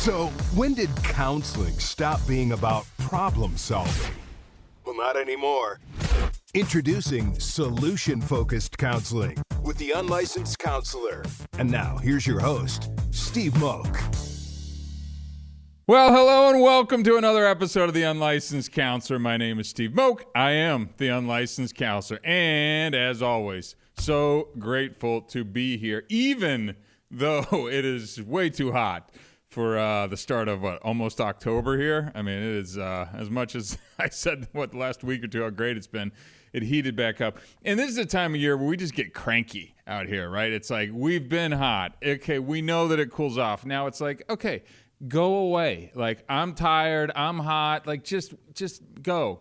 So, when did counseling stop being about problem solving? Well, not anymore. Introducing solution-focused counseling with the Unlicensed Counselor. And now, here's your host, Steve Moak. Well, hello and welcome to another episode of The Unlicensed Counselor. My name is Steve Moak. I am the Unlicensed Counselor. And as always, so grateful to be here, even though it is way too hot for the start of, almost October here. I mean, it is, as much as I said, the last week or two, how great it's been, it heated back up. And this is a time of year where we just get cranky out here, right? It's like, we've been hot. Okay, we know that it cools off. Now it's like, okay, go away. Like, I'm tired, I'm hot. Like, just go.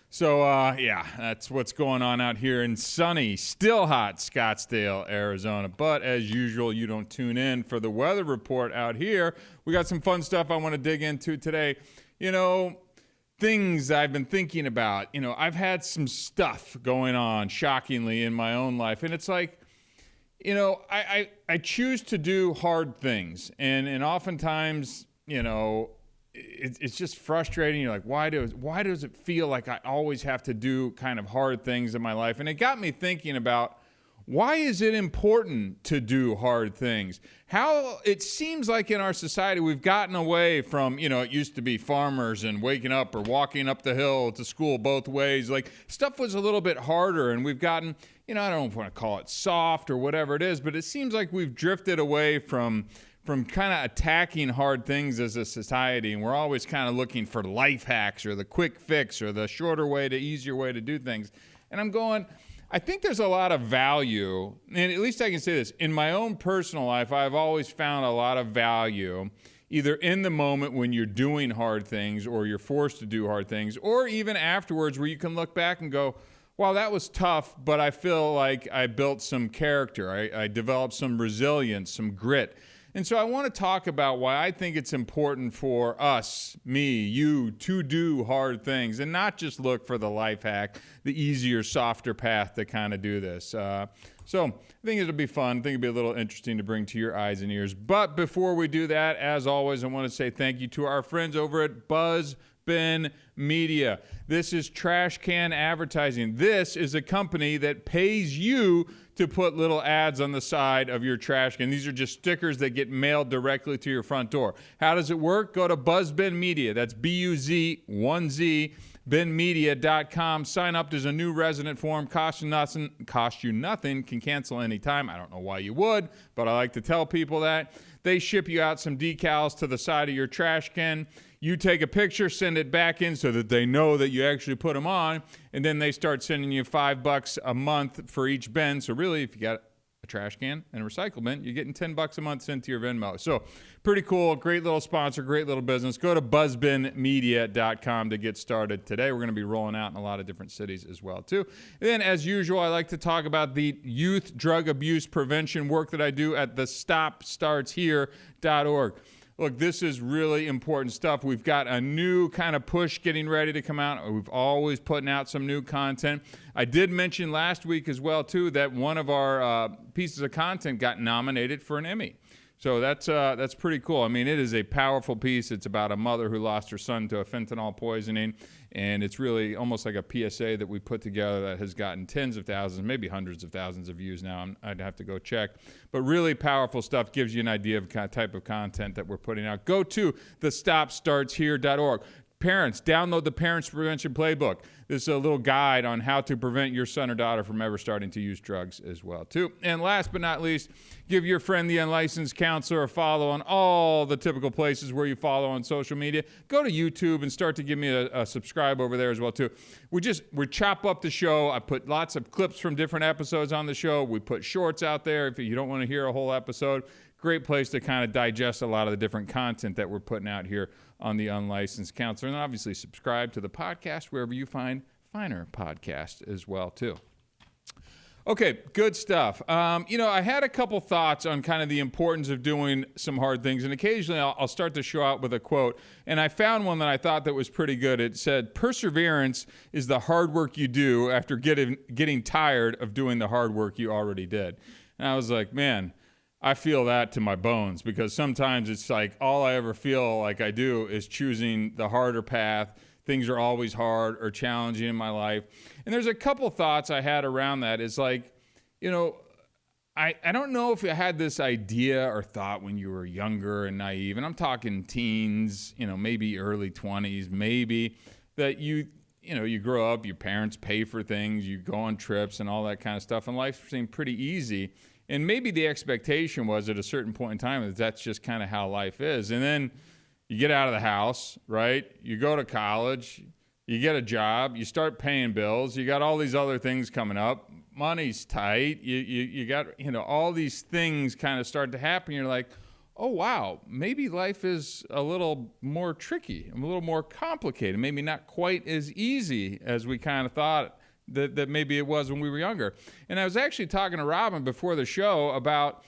So, yeah, that's what's going on out here in sunny, still hot Scottsdale, Arizona. But as usual, you don't tune in for the weather report out here. We got some fun stuff I want to dig into today. You know, things I've been thinking about. You know, I've had some stuff going on, shockingly, in my own life. And it's like, you know, I choose to do hard things. And oftentimes, you know, it's just frustrating. You're like, why does it feel like I always have to do kind of hard things in my life? And it got me thinking about, why is it important to do hard things? How it seems like in our society we've gotten away from, you know, it used to be farmers and waking up or walking up the hill to school both ways. Like, stuff was a little bit harder, and we've gotten, you know, I don't know if I want to call it soft or whatever it is, but it seems like we've drifted away from kind of attacking hard things as a society, and we're always kind of looking for life hacks or the quick fix or the shorter way to easier way to do things. And I'm going, I think there's a lot of value, and at least I can say this, in my own personal life, I've always found a lot of value either in the moment when you're doing hard things or you're forced to do hard things, or even afterwards where you can look back and go, wow, that was tough, but I feel like I built some character. I developed some resilience, some grit. And so I want to talk about why I think it's important for us, me, you, to do hard things and not just look for the life hack, the easier, softer path to kind of do this. So I think it'll be fun. I think it'll be a little interesting to bring to your eyes and ears. But before we do that, as always, I want to say thank you to our friends over at Buzzbin Media. This is Trash Can Advertising. This is a company that pays you to put little ads on the side of your trash can. These are just stickers that get mailed directly to your front door. How does it work? Go to Buzzbin Media. That's BUZ1Z, binmedia.com. Sign up. There's a new resident form. Cost you nothing. Can cancel anytime. I don't know why you would, but I like to tell people that. They ship you out some decals to the side of your trash can. You take a picture, send it back in so that they know that you actually put them on, and then they start sending you $5 a month for each bin. So really, if you got a trash can and a recycle bin, you're getting $10 a month sent to your Venmo. So pretty cool, great little sponsor, great little business. Go to buzzbinmedia.com to get started today. We're going to be rolling out in a lot of different cities as well, too. And then, as usual, I like to talk about the youth drug abuse prevention work that I do at the StopStartsHere.org. Look, this is really important stuff. We've got a new kind of push getting ready to come out. We've always putting out some new content. I did mention last week as well, too, that one of our pieces of content got nominated for an Emmy. So that's pretty cool. I mean, it is a powerful piece. It's about a mother who lost her son to a fentanyl poisoning, and it's really almost like a PSA that we put together that has gotten tens of thousands, maybe hundreds of thousands of views now. I'd have to go check. But really powerful stuff, gives you an idea of the type of content that we're putting out. Go to thestopstartshere.org. Parents, download the Parents Prevention Playbook. This is a little guide on how to prevent your son or daughter from ever starting to use drugs as well, too. And last but not least, give your friend, the Unlicensed Counselor, a follow on all the typical places where you follow on social media. Go to YouTube and start to give me a subscribe over there as well, too. We chop up the show. I put lots of clips from different episodes on the show. We put shorts out there if you don't want to hear a whole episode. Great place to kind of digest a lot of the different content that we're putting out here on the Unlicensed Counselor. And obviously subscribe to the podcast wherever you find finer podcasts as well, too. Okay, good stuff. I had a couple thoughts on kind of the importance of doing some hard things, and occasionally I'll start the show out with a quote, and I found one that I thought that was pretty good. It said, "Perseverance is the hard work you do after getting tired of doing the hard work you already did." And I was like, man, I feel that to my bones, because sometimes it's like all I ever feel like I do is choosing the harder path. Things are always hard or challenging in my life. And there's a couple thoughts I had around that. Is like, I don't know if you had this idea or thought when you were younger and naive, and I'm talking teens, maybe early 20s, maybe, that you grow up, your parents pay for things, you go on trips and all that kind of stuff, and life seemed pretty easy. And maybe the expectation was at a certain point in time that that's just kind of how life is. And then you get out of the house, right? You go to college, you get a job, you start paying bills, you got all these other things coming up. Money's tight. You got, all these things kind of start to happen. You're like, oh, wow, maybe life is a little more tricky, a little more complicated, maybe not quite as easy as we kind of thought that maybe it was when we were younger. And I was actually talking to Robin before the show about,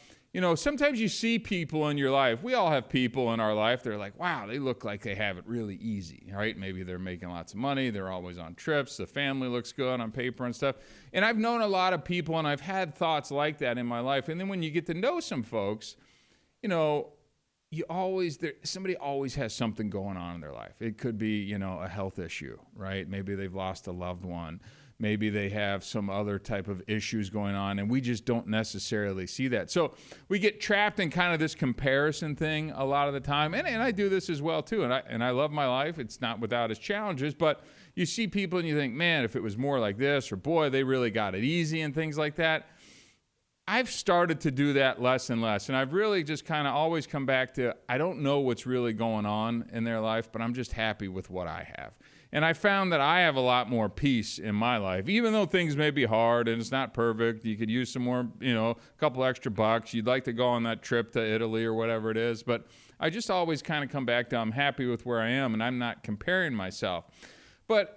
sometimes you see people in your life. We all have people in our life. They're like, wow, they look like they have it really easy, right? Maybe they're making lots of money. They're always on trips. The family looks good on paper and stuff. And I've known a lot of people, and I've had thoughts like that in my life. And then when you get to know some folks, somebody always has something going on in their life. It could be, a health issue, right? Maybe they've lost a loved one. Maybe they have some other type of issues going on, and we just don't necessarily see that. So we get trapped in kind of this comparison thing a lot of the time, and I do this as well too. And I love my life. It's not without its challenges, but you see people and you think, man, if it was more like this, or boy, they really got it easy and things like that. I've started to do that less and less, and I've really just kind of always come back to, I don't know what's really going on in their life, but I'm just happy with what I have. And I found that I have a lot more peace in my life, even though things may be hard and it's not perfect. You could use some more, a couple extra bucks. You'd like to go on that trip to Italy or whatever it is. But I just always kind of come back to, I'm happy with where I am, and I'm not comparing myself. But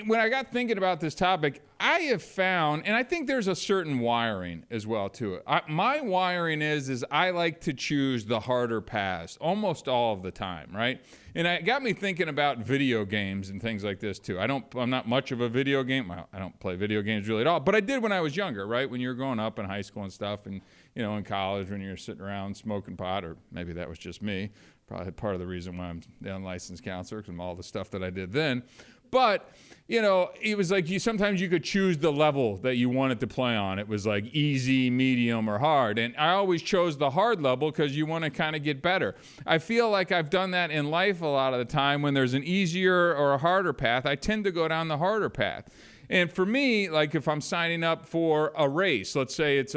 when I got thinking about this topic, I have found, and I think there's a certain wiring as well to it. My wiring is I like to choose the harder paths almost all of the time, right? And it got me thinking about video games and things like this too. I'm not much of a video game. I don't play video games really at all, but I did when I was younger, right? When you were growing up in high school and stuff, and in college when you're sitting around smoking pot, or maybe that was just me. Probably part of the reason why I'm the unlicensed counselor, because of all the stuff that I did then. But, it was like sometimes you could choose the level that you wanted to play on. It was like easy, medium, or hard. And I always chose the hard level because you want to kind of get better. I feel like I've done that in life a lot of the time. When there's an easier or a harder path, I tend to go down the harder path. And for me, like if I'm signing up for a race, let's say it's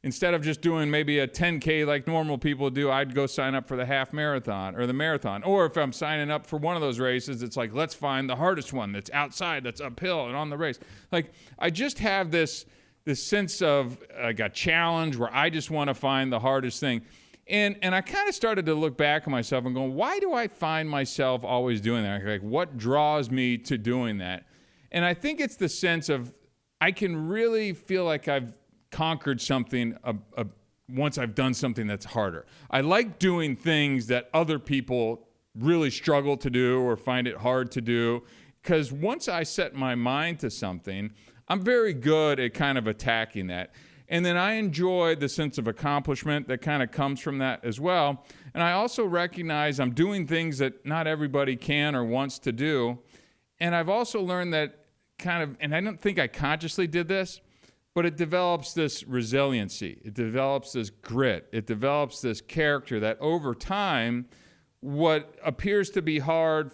instead of just doing maybe a 10K like normal people do, I'd go sign up for the half marathon or the marathon. Or if I'm signing up for one of those races, it's like, let's find the hardest one that's outside, that's uphill and on the race. Like, I just have this sense of like a challenge where I just want to find the hardest thing. And I kind of started to look back at myself and go, why do I find myself always doing that? Like, what draws me to doing that? And I think it's the sense of I can really feel like I've conquered something once I've done something that's harder. I like doing things that other people really struggle to do or find it hard to do, because once I set my mind to something, I'm very good at kind of attacking that. And then I enjoy the sense of accomplishment that kind of comes from that as well. And I also recognize I'm doing things that not everybody can or wants to do. And I've also learned that and I don't think I consciously did this, but it develops this resiliency. It develops this grit. It develops this character that over time, what appears to be hard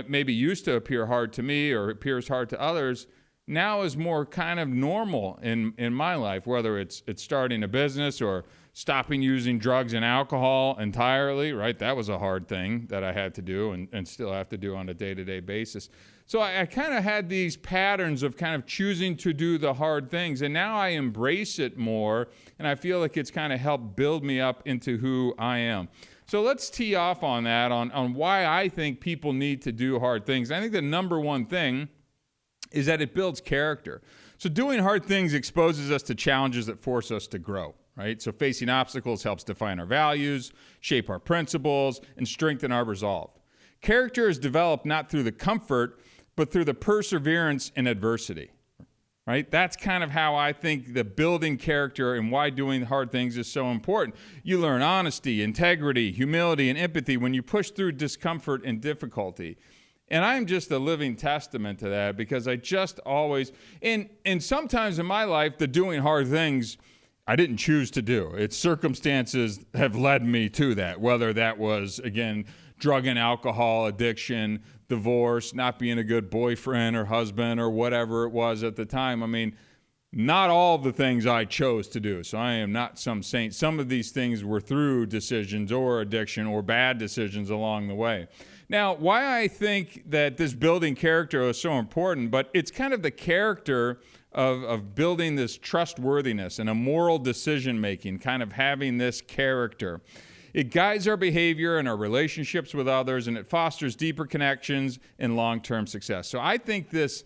maybe used to appear hard to me or appears hard to others, now is more kind of normal in my life, whether it's starting a business or stopping using drugs and alcohol entirely, right? That was a hard thing that I had to do and still have to do on a day-to-day basis. So I kind of had these patterns of kind of choosing to do the hard things, and now I embrace it more, and I feel like it's kind of helped build me up into who I am. So let's tee off on that, on why I think people need to do hard things. I think the number one thing is that it builds character. So doing hard things exposes us to challenges that force us to grow, right? So facing obstacles helps define our values, shape our principles, and strengthen our resolve. Character is developed not through the comfort, but through the perseverance in adversity, right? That's kind of how I think the building character and why doing hard things is so important. You learn honesty, integrity, humility, and empathy when you push through discomfort and difficulty. And I'm just a living testament to that, because I just always, and sometimes in my life, the doing hard things I didn't choose to do. It's circumstances have led me to that, whether that was, again, drug and alcohol addiction, divorce, not being a good boyfriend or husband or whatever it was at the time. I mean, not all of the things I chose to do. So I am not some saint. Some of these things were through decisions or addiction or bad decisions along the way. Now, why I think that this building character is so important, but it's kind of the character of building this trustworthiness and a moral decision-making, kind of having this character. It guides our behavior and our relationships with others, and it fosters deeper connections and long-term success. So I think this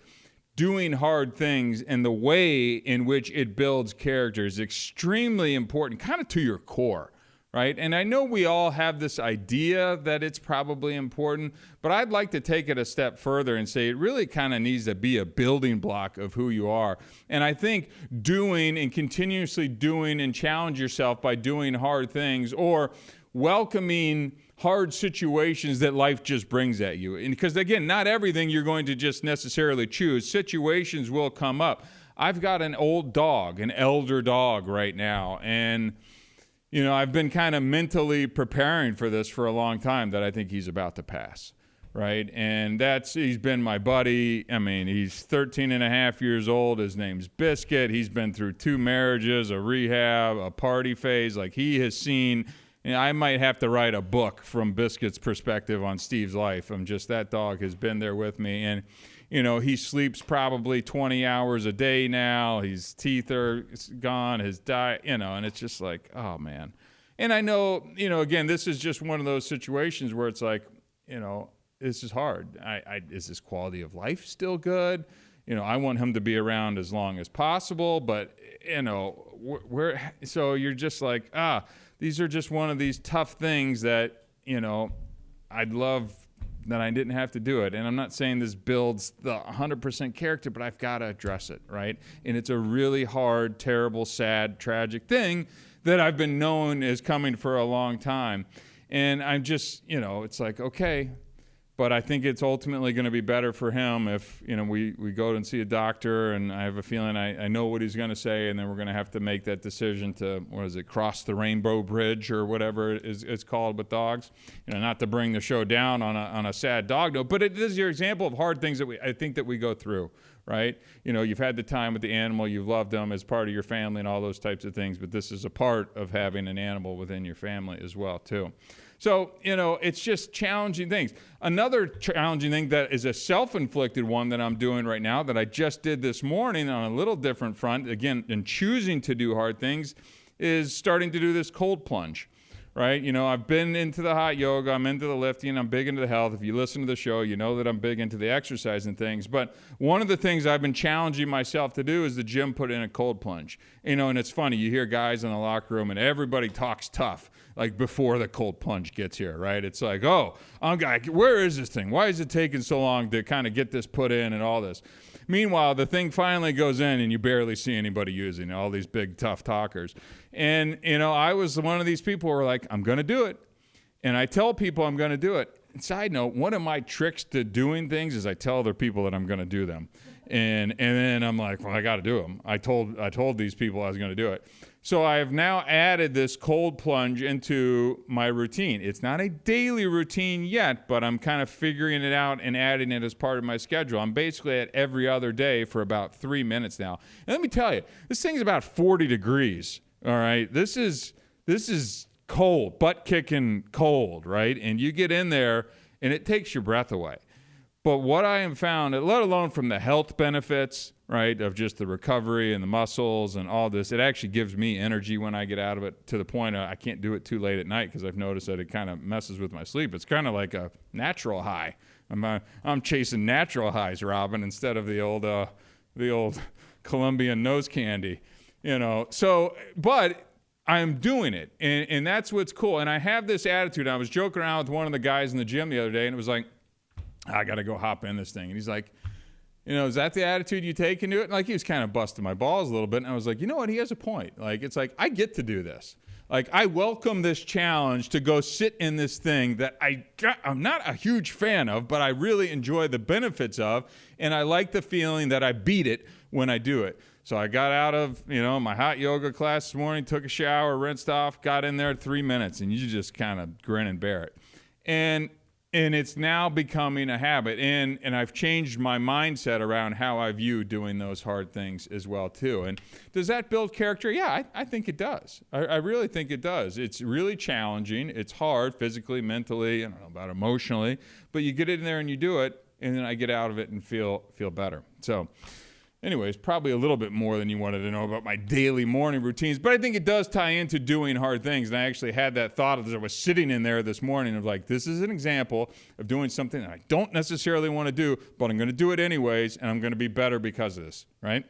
doing hard things and the way in which it builds character is extremely important, kind of to your core, right? And I know we all have this idea that it's probably important, but I'd like to take it a step further and say it really kind of needs to be a building block of who you are. And I think doing and continuously doing and challenge yourself by doing hard things, or welcoming hard situations that life just brings at you. And because, again, not everything you're going to just necessarily choose. Situations will come up. I've got an old dog, an elder dog right now, and you know, I've been kind of mentally preparing for this for a long time, that I think he's about to pass, right? And he's been my buddy. I mean, he's 13 and a half years old. His name's Biscuit. He's been through 2 marriages, a rehab, a party phase. Like, he has seen, and I might have to write a book from Biscuit's perspective on Steve's life. That dog has been there with me. And, you know, he sleeps probably 20 hours a day now. His teeth are gone, his diet, you know, and it's just like, oh, man. And I know, you know, again, this is just one of those situations where it's like, you know, this is hard. Is his quality of life still good? You know, I want him to be around as long as possible, but, you know, so you're just like, these are just one of these tough things that, you know, I'd love that I didn't have to do it. And I'm not saying this builds the 100% character, but I've got to address it, right? And it's a really hard, terrible, sad, tragic thing that I've been known is coming for a long time. And I'm just, you know, it's like, okay, but I think it's ultimately going to be better for him if, you know, we go and see a doctor, and I have a feeling I know what he's going to say, and then we're going to have to make that decision to, cross the rainbow bridge or whatever it's called with dogs. You know, not to bring the show down on a sad dog note, but it is your example of hard things that I think that we go through, right? You know, you've had the time with the animal, you've loved them as part of your family and all those types of things, but this is a part of having an animal within your family as well, too. So, you know, it's just challenging things. Another challenging thing that is a self-inflicted one that I'm doing right now, that I just did this morning on a little different front, again, in choosing to do hard things, is starting to do this cold plunge, right? You know, I've been into the hot yoga, I'm into the lifting, I'm big into the health. If you listen to the show, you know that I'm big into the exercise and things. But one of the things I've been challenging myself to do is the gym put in a cold plunge. You know, and it's funny, you hear guys in the locker room and everybody talks tough, like before the cold plunge gets here, right? It's like, where is this thing? Why is it taking so long to kind of get this put in and all this? Meanwhile, the thing finally goes in and you barely see anybody using it, all these big, tough talkers. And, you know, I was one of these people who were like, I'm going to do it. And I tell people I'm going to do it. Side note, one of my tricks to doing things is I tell other people that I'm going to do them. And then I'm like, well, I got to do them. I told these people I was going to do it. So I have now added this cold plunge into my routine. It's not a daily routine yet, but I'm kind of figuring it out and adding it as part of my schedule. I'm basically at every other day for about 3 minutes now. And let me tell you, this thing's about 40 degrees, all right? This is cold, butt-kicking cold, right? And you get in there, and it takes your breath away. But what I have found, let alone from the health benefits, right, of just the recovery and the muscles and all this, it actually gives me energy when I get out of it, to the point I can't do it too late at night because I've noticed that it kind of messes with my sleep. It's kind of like a natural high. I'm chasing natural highs, Robin, instead of the old Colombian nose candy, you know. So, but I'm doing it, and that's what's cool. And I have this attitude. I was joking around with one of the guys in the gym the other day, and it was like, I got to go hop in this thing. And he's like, Is that the attitude you take into it? Like, he was kind of busting my balls a little bit. And I was like, you know what? He has a point. Like, it's like, I get to do this. Like, I welcome this challenge to go sit in this thing that I'm not a huge fan of, but I really enjoy the benefits of. And I like the feeling that I beat it when I do it. So I got out of, my hot yoga class this morning, took a shower, rinsed off, got in there 3 minutes, and you just kind of grin and bear it. And it's now becoming a habit. And I've changed my mindset around how I view doing those hard things as well, too. And does that build character? Yeah, I think it does. I really think it does. It's really challenging. It's hard physically, mentally, I don't know about emotionally. But you get in there and you do it, and then I get out of it and feel better. So anyways, probably a little bit more than you wanted to know about my daily morning routines, but I think it does tie into doing hard things. And I actually had that thought as I was sitting in there this morning of like, this is an example of doing something that I don't necessarily want to do, but I'm going to do it anyways, and I'm going to be better because of this, right?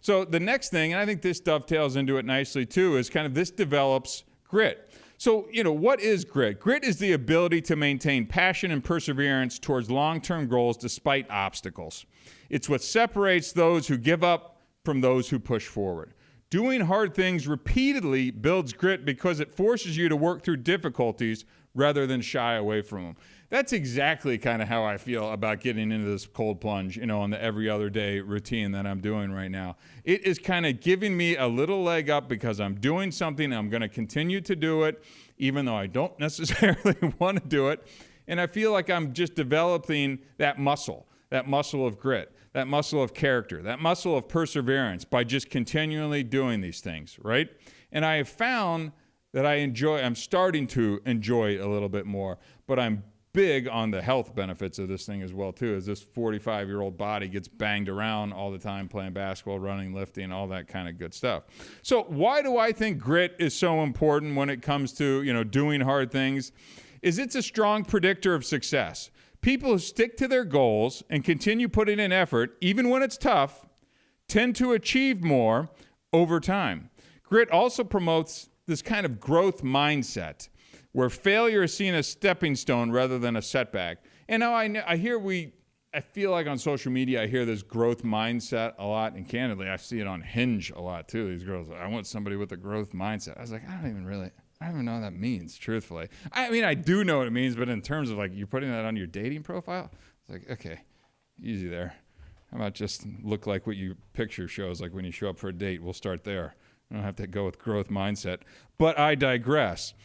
So the next thing, and I think this dovetails into it nicely too, is kind of this develops grit. So, what is grit? Grit is the ability to maintain passion and perseverance towards long-term goals despite obstacles. It's what separates those who give up from those who push forward. Doing hard things repeatedly builds grit because it forces you to work through difficulties rather than shy away from them. That's exactly kind of how I feel about getting into this cold plunge, on the every other day routine that I'm doing right now. It is kind of giving me a little leg up because I'm doing something and I'm going to continue to do it, even though I don't necessarily want to do it. And I feel like I'm just developing that muscle of grit, that muscle of character, that muscle of perseverance by just continually doing these things, right? And I have found that I'm starting to enjoy it a little bit more, but I'm big on the health benefits of this thing as well, too, as this 45-year-old body gets banged around all the time playing basketball, running, lifting, all that kind of good stuff. So why do I think grit is so important when it comes to, doing hard things? It's a strong predictor of success. People who stick to their goals and continue putting in effort, even when it's tough, tend to achieve more over time. Grit also promotes this kind of growth mindset where failure is seen as stepping stone rather than a setback. And now I feel like on social media I hear this growth mindset a lot, and candidly I see it on Hinge a lot too. These girls, I want somebody with a growth mindset. I was like, I don't even know what that means, truthfully. I mean, I do know what it means, but in terms of like you're putting that on your dating profile, it's like, okay, easy there. How about just look like what your picture shows, like when you show up for a date? We'll start there. I don't have to go with growth mindset. But I digress.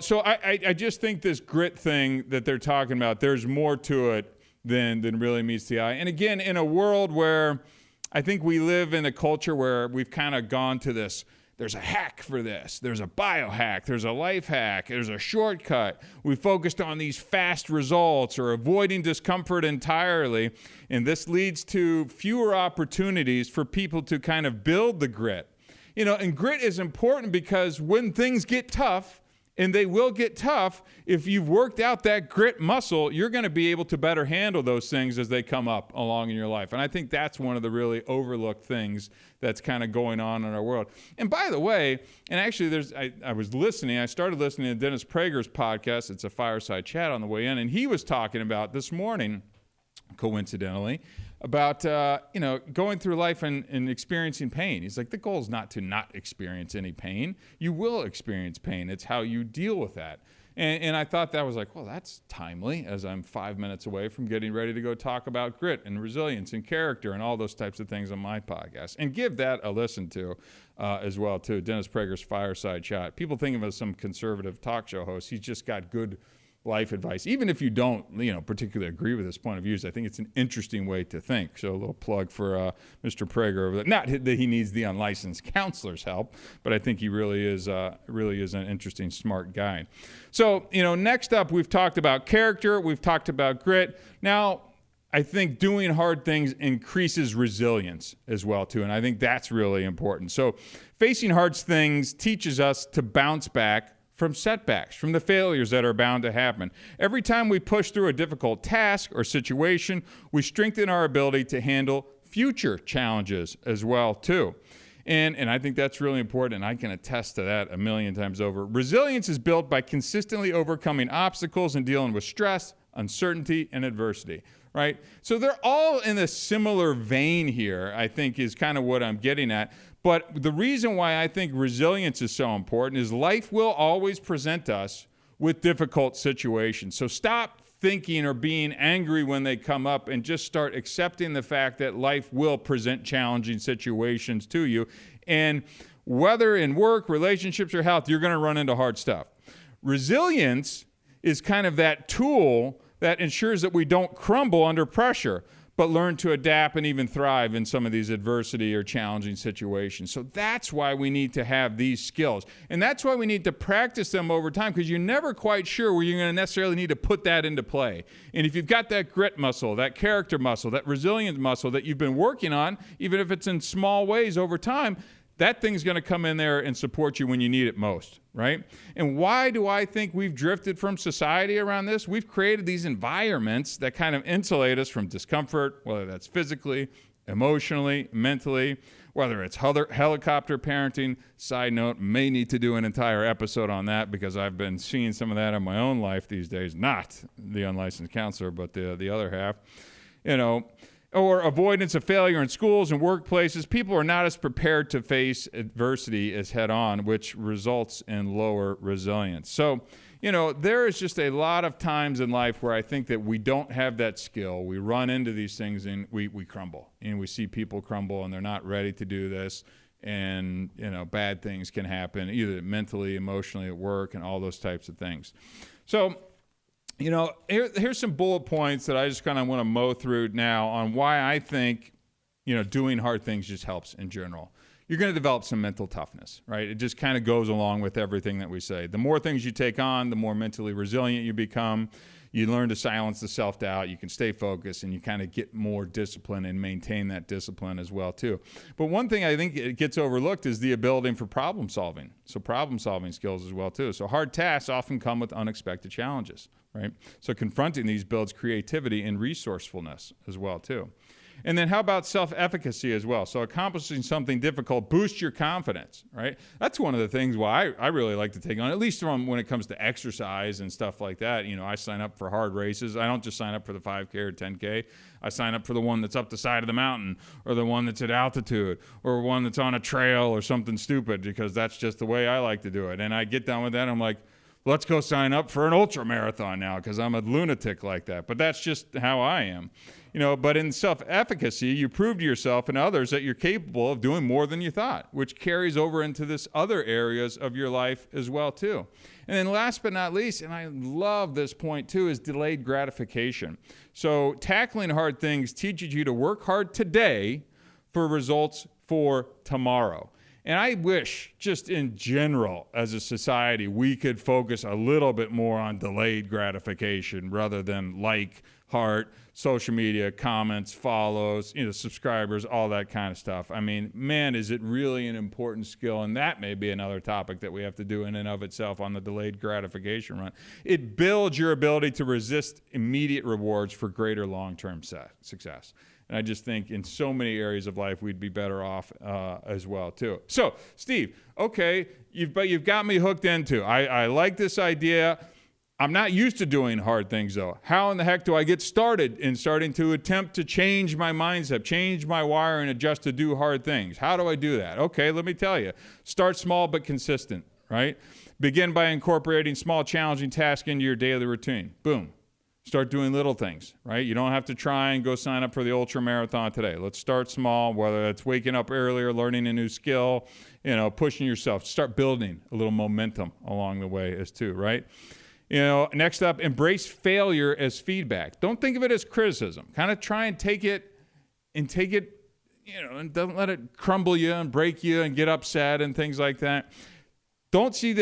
So I just think this grit thing that they're talking about, there's more to it than really meets the eye. And again, in a world where I think we live in a culture where we've kind of gone to this, there's a hack for this, there's a biohack, there's a life hack, there's a shortcut. We focused on these fast results or avoiding discomfort entirely, and this leads to fewer opportunities for people to kind of build the grit. And grit is important because when things get tough, and they will get tough, if you've worked out that grit muscle, you're going to be able to better handle those things as they come up along in your life. And I think that's one of the really overlooked things that's kind of going on in our world. And by the way, and actually I started listening to Dennis Prager's podcast. It's a fireside chat on the way in, and he was talking about this morning, coincidentally, about going through life and experiencing pain. He's like, the goal is not to not experience any pain. You will experience pain. It's how you deal with that. And I thought that was like, well, that's timely, as I'm 5 minutes away from getting ready to go talk about grit and resilience and character and all those types of things on my podcast. And give that a listen to as well, too. Dennis Prager's Fireside Chat. People think of him as some conservative talk show host. He's just got good life advice. Even if you don't, particularly agree with his point of views, I think it's an interesting way to think. So a little plug for Mr. Prager over there. Not that he needs the unlicensed counselor's help, but I think he really is an interesting, smart guy. So, next up, we've talked about character. We've talked about grit. Now, I think doing hard things increases resilience as well, too. And I think that's really important. So facing hard things teaches us to bounce back from setbacks, from the failures that are bound to happen. Every time we push through a difficult task or situation, we strengthen our ability to handle future challenges as well, too. And I think that's really important, and I can attest to that a million times over. Resilience is built by consistently overcoming obstacles and dealing with stress, uncertainty, and adversity, right? So they're all in a similar vein here, I think, is kind of what I'm getting at. But the reason why I think resilience is so important is life will always present us with difficult situations. So stop thinking or being angry when they come up and just start accepting the fact that life will present challenging situations to you. And whether in work, relationships, or health, you're going to run into hard stuff. Resilience is kind of that tool that ensures that we don't crumble under pressure, but learn to adapt and even thrive in some of these adversity or challenging situations. So that's why we need to have these skills. And that's why we need to practice them over time, because you're never quite sure where you're going to necessarily need to put that into play. And if you've got that grit muscle, that character muscle, that resilience muscle that you've been working on, even if it's in small ways over time, that thing's going to come in there and support you when you need it most, right? And why do I think we've drifted from society around this? We've created these environments that kind of insulate us from discomfort, whether that's physically, emotionally, mentally, whether it's helicopter parenting. Side note, may need to do an entire episode on that because I've been seeing some of that in my own life these days. Not the unlicensed counselor, but the other half. Or avoidance of failure in schools and workplaces. People are not as prepared to face adversity as head on, which results in lower resilience. So, there is just a lot of times in life where I think that we don't have that skill. We run into these things and we crumble. And we see people crumble and they're not ready to do this. And, bad things can happen either mentally, emotionally, at work, and all those types of things. So, here's some bullet points that I just kind of want to mow through now on why I think, doing hard things just helps in general. You're going to develop some mental toughness, right? It just kind of goes along with everything that we say. The more things you take on, the more mentally resilient you become. You learn to silence the self-doubt. You can stay focused, and you kind of get more discipline and maintain that discipline as well, too. But one thing I think it gets overlooked is the ability for problem solving. So problem-solving skills as well, too. So hard tasks often come with unexpected challenges, right? So confronting these builds creativity and resourcefulness as well, too. And then how about self-efficacy as well? So accomplishing something difficult boosts your confidence, right? That's one of the things why I really like to take on, at least when it comes to exercise and stuff like that. I sign up for hard races. I don't just sign up for the 5K or 10K. I sign up for the one that's up the side of the mountain, or the one that's at altitude, or one that's on a trail or something stupid, because that's just the way I like to do it. And I get done with that, and I'm like, let's go sign up for an ultra marathon now, because I'm a lunatic like that. But that's just how I am. But in self-efficacy, you prove to yourself and others that you're capable of doing more than you thought, which carries over into this other areas of your life as well, too. And then last but not least, and I love this point, too, is delayed gratification. So tackling hard things teaches you to work hard today for results for tomorrow. And I wish, just in general, as a society, we could focus a little bit more on delayed gratification rather than heart, social media, comments, follows, subscribers, all that kind of stuff. I mean, man, is it really an important skill? And that may be another topic that we have to do in and of itself on the delayed gratification run. It builds your ability to resist immediate rewards for greater long-term success. And I just think in so many areas of life, we'd be better off as well, too. So, Steve, okay, you've got me hooked into. I like this idea. I'm not used to doing hard things, though. How in the heck do I get started in starting to attempt to change my mindset, change my wire, and adjust to do hard things? How do I do that? Okay, let me tell you. Start small but consistent, right? Begin by incorporating small, challenging tasks into your daily routine. Boom. Start doing little things, right? You don't have to try and go sign up for the ultra marathon today. Let's start small, whether it's waking up earlier, learning a new skill, pushing yourself. Start building a little momentum along the way as too, right? Next up, embrace failure as feedback. Don't think of it as criticism. Kind of try and take it, and don't let it crumble you and break you and get upset and things like that. Don't see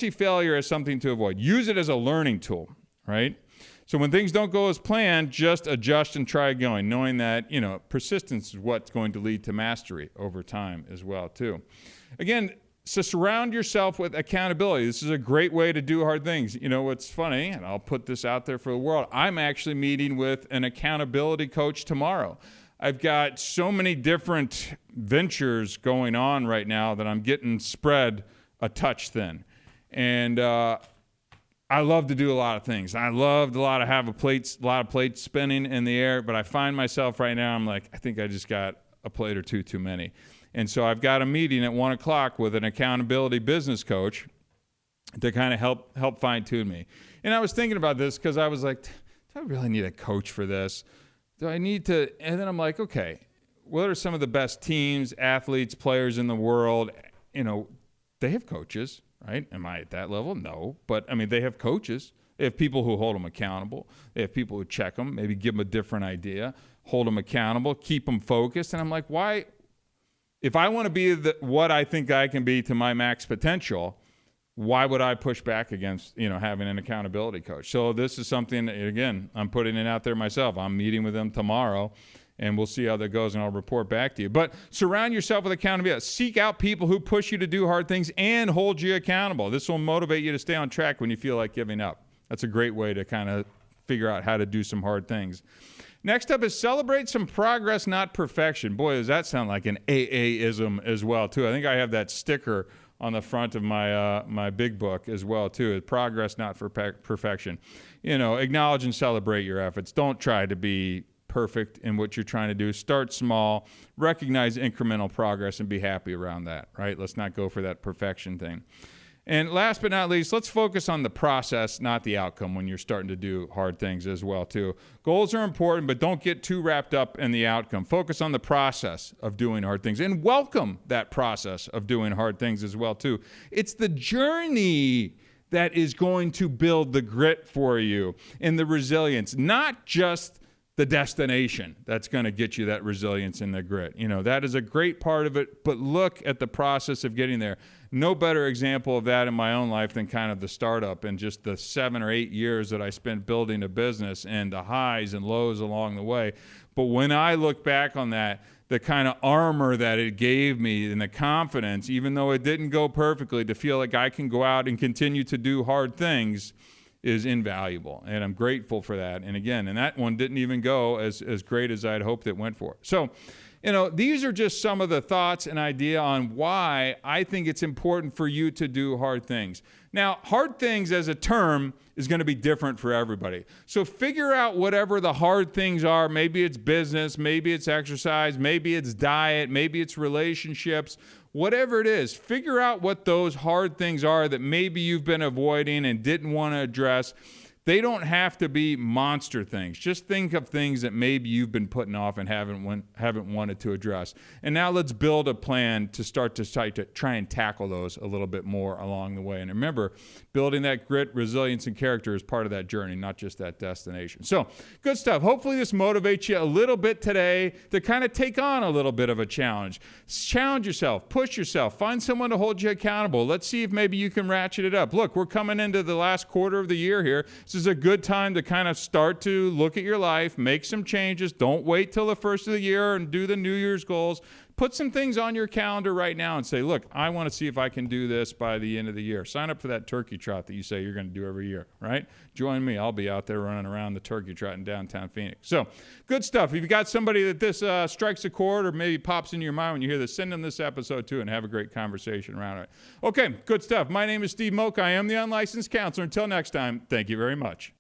failure as something to avoid. Use it as a learning tool, right? So when things don't go as planned, just adjust and try going, knowing that, persistence is what's going to lead to mastery over time as well, too. Again, so surround yourself with accountability. This is a great way to do hard things. What's funny, and I'll put this out there for the world, I'm actually meeting with an accountability coach tomorrow. I've got so many different ventures going on right now that I'm getting spread a touch thin. And I love to do a lot of things. I loved a lot of plates spinning in the air, but I find myself right now, I'm like, I think I just got a plate or two too many. And so I've got a meeting at 1 o'clock with an accountability business coach to kind of help fine tune me. And I was thinking about this because I was like, do I really need a coach for this? Do I need to? And then I'm like, okay, what are some of the best teams, athletes, players in the world? You know, they have coaches. Right? Am I at that level? No. But, I mean, they have coaches. They have people who hold them accountable. They have people who check them, maybe give them a different idea, hold them accountable, keep them focused. And I'm like, why? If I want to be what I think I can be to my max potential, why would I push back against, having an accountability coach? So this is something, again, I'm putting it out there myself. I'm meeting with them tomorrow. And we'll see how that goes, and I'll report back to you. But surround yourself with accountability. Seek out people who push you to do hard things and hold you accountable. This will motivate you to stay on track when you feel like giving up. That's a great way to kind of figure out how to do some hard things. Next up is celebrate some progress, not perfection. Boy, does that sound like an AA-ism as well, too. I think I have that sticker on the front of my big book as well, too. Progress, not for perfection. Acknowledge and celebrate your efforts. Don't try to be perfect in what you're trying to do. Start small, recognize incremental progress, and be happy around that, right? Let's not go for that perfection thing. And last but not least, let's focus on the process, not the outcome when you're starting to do hard things as well, too. Goals are important, but don't get too wrapped up in the outcome. Focus on the process of doing hard things and welcome that process of doing hard things as well, too. It's the journey that is going to build the grit for you and the resilience, not just the destination that's going to get you that resilience and the grit. That is a great part of it, but look at the process of getting there. No better example of that in my own life than kind of the startup and just the 7 or 8 years that I spent building a business and the highs and lows along the way. But when I look back on that, the kind of armor that it gave me and the confidence, even though it didn't go perfectly, to feel like I can go out and continue to do hard things is invaluable, and I'm grateful for that. And again, and that one didn't even go as great as I'd hoped it went for. So, these are just some of the thoughts and idea on why I think it's important for you to do hard things. Now, hard things as a term is going to be different for everybody. So figure out whatever the hard things are. Maybe it's business, maybe it's exercise, maybe it's diet, maybe it's relationships. Whatever it is, figure out what those hard things are that maybe you've been avoiding and didn't want to address. They don't have to be monster things. Just think of things that maybe you've been putting off and haven't wanted to address. And now let's build a plan to start to try and tackle those a little bit more along the way. And remember, building that grit, resilience, and character is part of that journey, not just that destination. So good stuff. Hopefully this motivates you a little bit today to kind of take on a little bit of a challenge. Challenge yourself, push yourself, find someone to hold you accountable. Let's see if maybe you can ratchet it up. Look, we're coming into the last quarter of the year here. This is a good time to kind of start to look at your life, make some changes. Don't wait till the first of the year and do the New Year's goals. Put some things on your calendar right now and say, look, I want to see if I can do this by the end of the year. Sign up for that turkey trot that you say you're going to do every year, right? Join me. I'll be out there running around the turkey trot in downtown Phoenix. So good stuff. If you got somebody that this strikes a chord or maybe pops into your mind when you hear this, send them this episode too and have a great conversation around it. Okay, good stuff. My name is Steve Moak. I am the Unlicensed Counselor. Until next time, thank you very much.